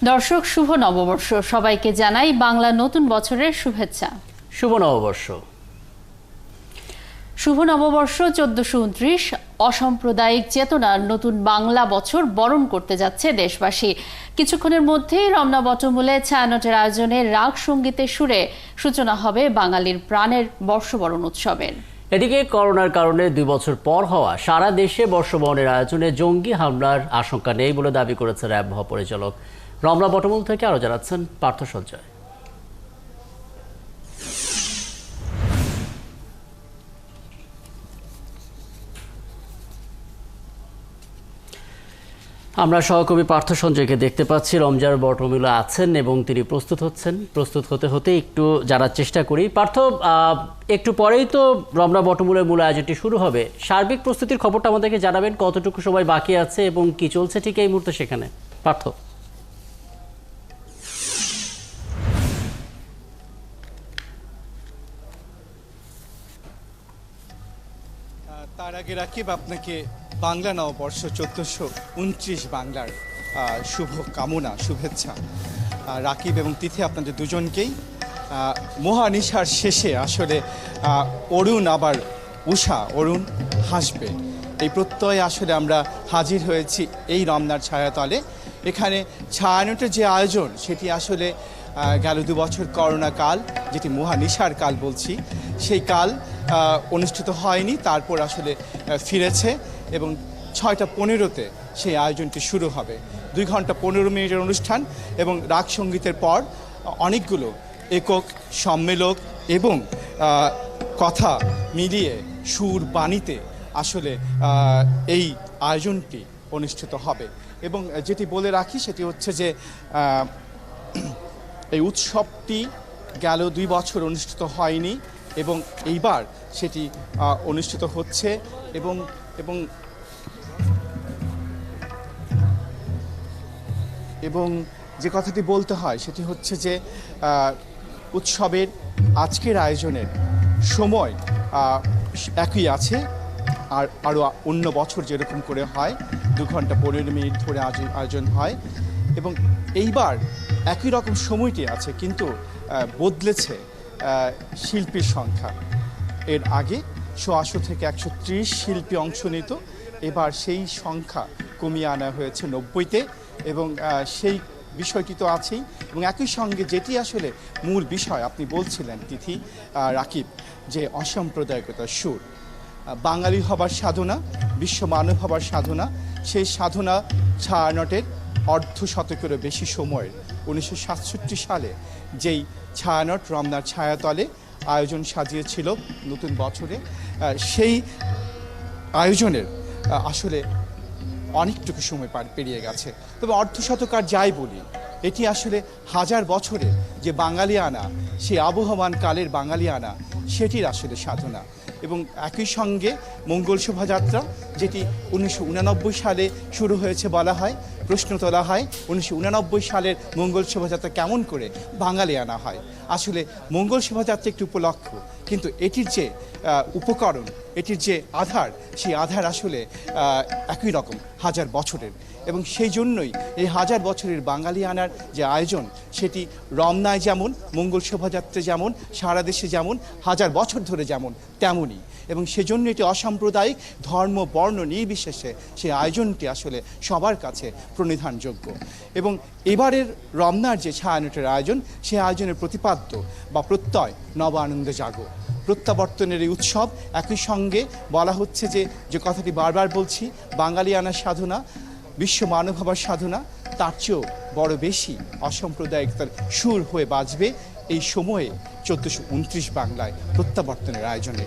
দর্শক, শুভ নববর্ষ। সবাইকে জানাই বাংলা নতুন বছরের শুভেচ্ছা। শুভ নববর্ষ। শুভ নববর্ষ 1429। অসাম্প্রদায়িক চেতনার নতুন বাংলা বছর বরণ করতে যাচ্ছে দেশবাসী। কিছুক্ষণের মধ্যেই রমনা বটমূলে ছায়ানটের আয়োজনে রাগ সঙ্গীতের সুরে সূচনা হবে বাঙালির প্রাণের বর্ষবরণ উৎসবের। এদিকে করোনার কারণে 2 বছর পর হওয়া সারা দেশে বর্ষবরণের আয়োজনে জঙ্গি হামলার আশঙ্কা নেই বলে দাবি করেছে র্যাব মহাপরিচালক। রমনা বটমূল থেকে আরো জানাচ্ছেন পার্থ সঞ্জয়। আমরা সহকর্মী পার্থ সঞ্জয়কে দেখতে পাচ্ছি রমজার বটমূলে আছেন এবং তিনি প্রস্তুত হতে হতে একটু জানার চেষ্টা করি। পার্থ, একটু পরেই তো রমনা বটমূলের মূল আয়োজনটি শুরু হবে। সার্বিক প্রস্তুতির খবরটা আমাদেরকে জানাবেন, কতটুকু সময় বাকি আছে এবং কি চলছে ঠিক এই মুহূর্তে সেখানে। পার্থ। তার আগে রাকিব, আপনাকে বাংলা নববর্ষ 1429 বাংলার শুভ কামনা, শুভেচ্ছা। রাকিব এবং তিথি, আপনাদের দুজনকেই মহানিশার শেষে আসলে অরুণ আবার উষা, অরুণ হাসবে এই প্রত্যয়ে আসলে আমরা হাজির হয়েছি এই রমনার ছায়াতলে। এখানে ছায়ানটের যে আয়োজন সেটি আসলে গেল 2 বছর করোনা কাল, যেটি মহানিশার কাল বলছি, সেই কাল অনুষ্ঠিত হয়নি। তারপর আসলে ফিরেছে এবং 6টা 15-তে সেই আয়োজনটি শুরু হবে। 2 ঘন্টা 15 মিনিটের অনুষ্ঠান এবং রাগ সঙ্গীতের পর অনেকগুলো একক, সম্মেলক এবং কথা মিলিয়ে সুর বাণীতে আসলে এই আয়োজনটি অনুষ্ঠিত হবে। এবং যেটি বলে রাখি সেটি হচ্ছে যে এই উৎসবটি গেল 2 বছর অনুষ্ঠিত হয়নি এবং এইবার সেটি অনুষ্ঠিত হচ্ছে এবং এবং এবং যে কথাটি বলতে হয় সেটি হচ্ছে যে উৎসবের আজকের আয়োজনের সময় একই আছে, আর আরও অন্য বছর যেরকম করে হয় 2 ঘন্টা 15 মিনিট ধরে আয়োজন হয় এবং এইবার একই রকম সময়টি আছে, কিন্তু বদলেছে শিল্পীর সংখ্যা। এর আগে 180 থেকে 130 শিল্পী অংশ নিত, এবার সেই সংখ্যা কমিয়ে আনা হয়েছে 90-তে এবং সেই বিষয়টি তো আছেই। এবং একই সঙ্গে যেটি আসলে মূল বিষয় আপনি বলছিলেন তিথি, রাকিব, যে অসাম্প্রদায়িকতার সুর, বাঙালি হবার সাধনা, বিশ্ব মানব হবার সাধনা, সেই সাধনা ছায়ানটের অর্ধশতকেরও বেশি সময়ের 1967 সালে যেই ছায়ানট রমনার ছায়াতলে আয়োজন সাজিয়েছিল নতুন বছরে, সেই আয়োজনের আসলে অনেকটুকু সময় পেরিয়ে গেছে। তবে অর্ধশতক আর যাই বলি, এটি আসলে 1000 বছরে যে বাঙালিয়ানা, সেই আবহমান কালের বাঙালিয়ানা, সেটির আসলে সাধনা। এবং একই সঙ্গে মঙ্গল শোভাযাত্রা, যেটি 1989 সালে শুরু হয়েছে বলা হয়, প্রশ্ন তোলা হয় 1989 সালের মঙ্গল শোভাযাত্রা কেমন করে বাঙালি আনা হয়। আসলে মঙ্গল শোভাযাত্রা একটি উপলক্ষ, কিন্তু এটির যে উপকরণ, এটির যে আধার, সেই আধার আসলে একই রকম 1000 বছরের। এবং সেই জন্যই এই 1000 বছরের বাঙালি আনার যে আয়োজন, সেটি রমনায় যেমন, মঙ্গল শোভাযাত্রা যেমন, সারা দেশে যেমন, 1000 বছর ধরে যেমন তেমনই। এবং সেজন্য এটি অসাম্প্রদায়িক, ধর্ম বর্ণ নির্বিশেষে সেই আয়োজনটি আসলে সবার কাছে প্রণিধানযোগ্য। এবং এবারের রমনার যে ছায়ানটের আয়োজন, সেই আয়োজনের প্রতিপাদ্য বা প্রত্যয় নব আনন্দে জাগো, প্রত্যাবর্তনের এই উৎসব। একই সঙ্গে বলা হচ্ছে যে কথাটি বারবার বলছি, বাঙালিয়ানার সাধনা, বিশ্ব মানব হবার সাধনা, তার চেয়েও বড় বেশি অসাম্প্রদায়িকতার সুর হয়ে বাজবে এই সময়ে 1429 বাংলায় প্রত্যাবর্তনের আয়োজনে।